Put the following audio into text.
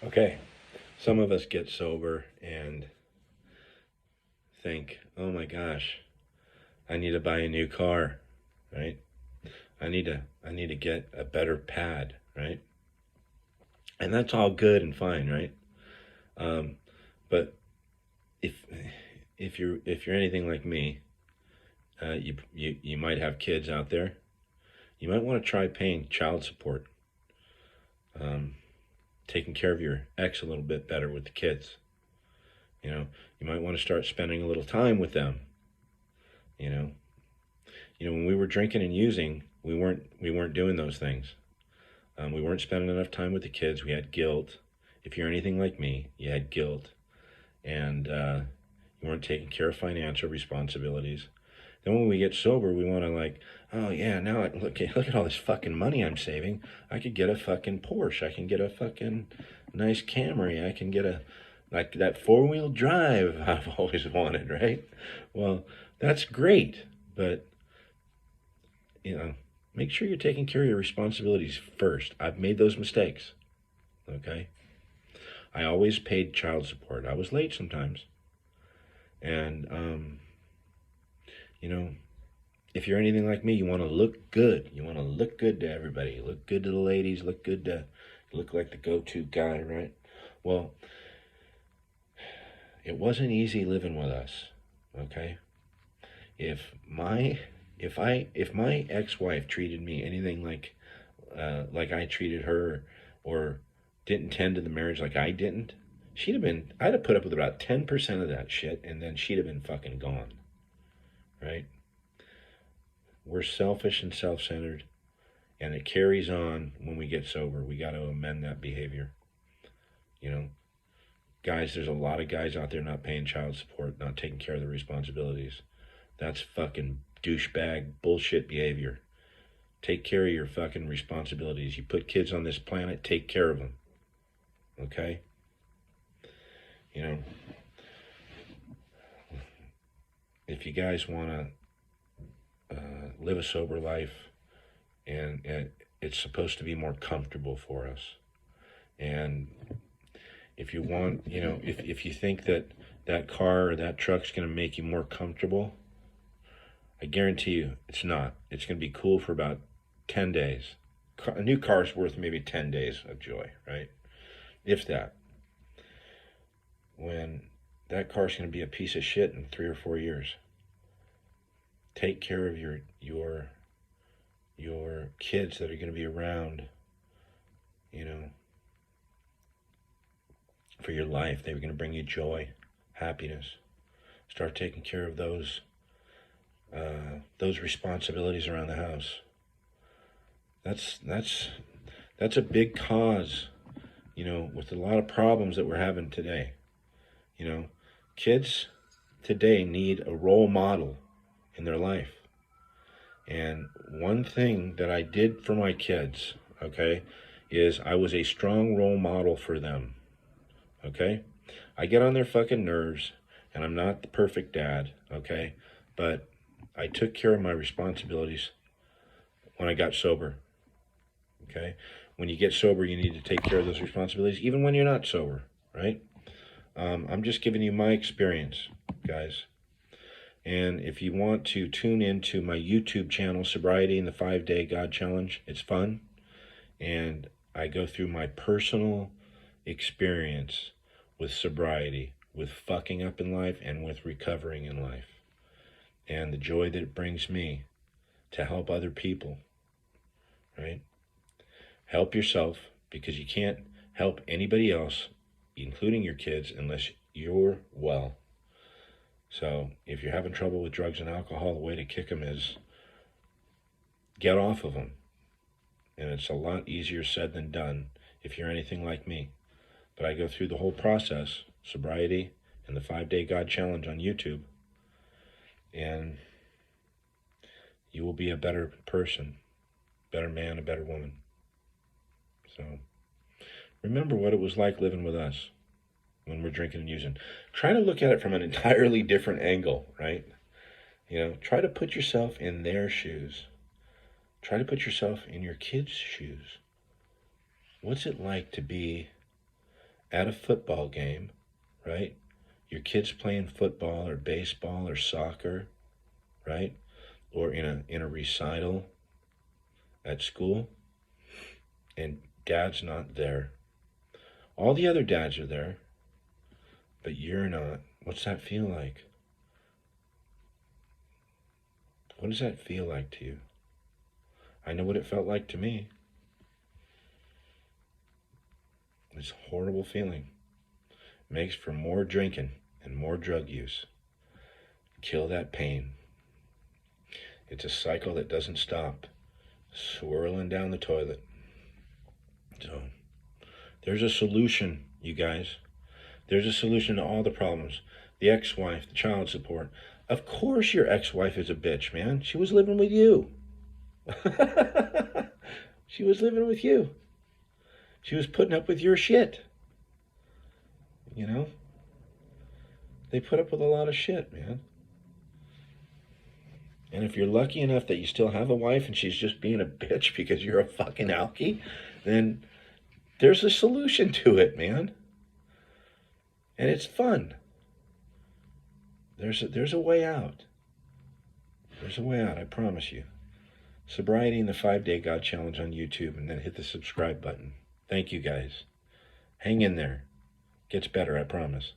Okay, some of us get sober and think, oh my gosh, I need to buy a new car, right? I need to get a better pad, right? And that's all good and fine, right? Um, but if if you're anything like me, you might have kids out there. You might want to try paying child support, um, taking care of your ex a little bit better with the kids. You know, you might want to start spending a little time with them. You know, when we were drinking and using, we weren't doing those things. We weren't spending enough time with the kids. We had guilt. If you're anything like me, you had guilt, and you weren't taking care of financial responsibilities. Then when we get sober, we want to like, oh yeah, now look at all this fucking money I'm saving. I could get a fucking Porsche. I can get a fucking nice Camry. I can get a like that 4-wheel drive I've always wanted, right? Well, that's great, but you know, make sure you're taking care of your responsibilities first. I've made those mistakes. Okay, I always paid child support. I was late sometimes, and you know, if you're anything like me, you want to look good. You want to look good to everybody. Look good to the ladies. Look like the go-to guy, right? Well, it wasn't easy living with us. Okay, if my if my ex-wife treated me anything like I treated her, or didn't tend to the marriage like I didn't, I'd have put up with about 10% of that shit, and then she'd have been fucking gone, right? We're selfish and self-centered, and it carries on when we get sober. We got to amend that behavior. You know, guys, there's a lot of guys out there not paying child support, not taking care of their responsibilities. That's fucking douchebag bullshit behavior. Take care of your fucking responsibilities. You put kids on this planet, take care of them. Okay? You know, if you guys want to live a sober life, and it's supposed to be more comfortable for us. And if you want, if you think that that car or that truck's going to make you more comfortable, I guarantee you it's not. It's going to be cool for about 10 days. A new car's worth maybe 10 days of joy, right? If that. When that car's going to be a piece of shit in 3 or 4 years. Take care of your kids that are going to be around, you know, for your life. They're going to bring you joy, happiness. Start taking care of those responsibilities around the house. That's a big cause, with a lot of problems that we're having today. You know, kids today need a role model in their life. And one thing that I did for my kids, okay, is I was a strong role model for them. Okay? I get on their fucking nerves, and I'm not the perfect dad, okay? But I took care of my responsibilities when I got sober. Okay? When you get sober, you need to take care of those responsibilities, even when you're not sober, right? I'm just giving you my experience, guys. And if you want to tune into my YouTube channel, Sobriety and the 5-Day God Challenge, it's fun. And I go through my personal experience with sobriety, with fucking up in life, and with recovering in life. And the joy that it brings me to help other people, right? Help yourself, because you can't help anybody else, including your kids, unless you're well. So if you're having trouble with drugs and alcohol, the way to kick them is get off of them. And it's a lot easier said than done if you're anything like me. But I go through the whole process, sobriety and the 5-Day God Challenge on YouTube, and you will be a better person, better man, a better woman. So remember what it was like living with us when we're drinking and using. Try to look at it from an entirely different angle, right? Try to put yourself in their shoes. Try to put yourself in your kids' shoes. What's it like to be at a football game, right? Your kid's playing football or baseball or soccer, right? Or in a recital at school, and dad's not there. All the other dads are there, but you're not. What's that feel like? What does that feel like to you? I know what it felt like to me. It's a horrible feeling. Makes for more drinking and more drug use. Kill that pain. It's a cycle that doesn't stop, swirling down the toilet. So, there's a solution, you guys. There's a solution to all the problems. The ex-wife, the child support. Of course your ex-wife is a bitch, man. She was living with you. She was living with you. She was putting up with your shit. You know? They put up with a lot of shit, man. And if you're lucky enough that you still have a wife and she's just being a bitch because you're a fucking alkie, then there's a solution to it, man. And it's fun. There's a way out. There's a way out, I promise you. Sobriety and the 5-Day God Challenge on YouTube, and then hit the subscribe button. Thank you, guys. Hang in there. Gets better, I promise.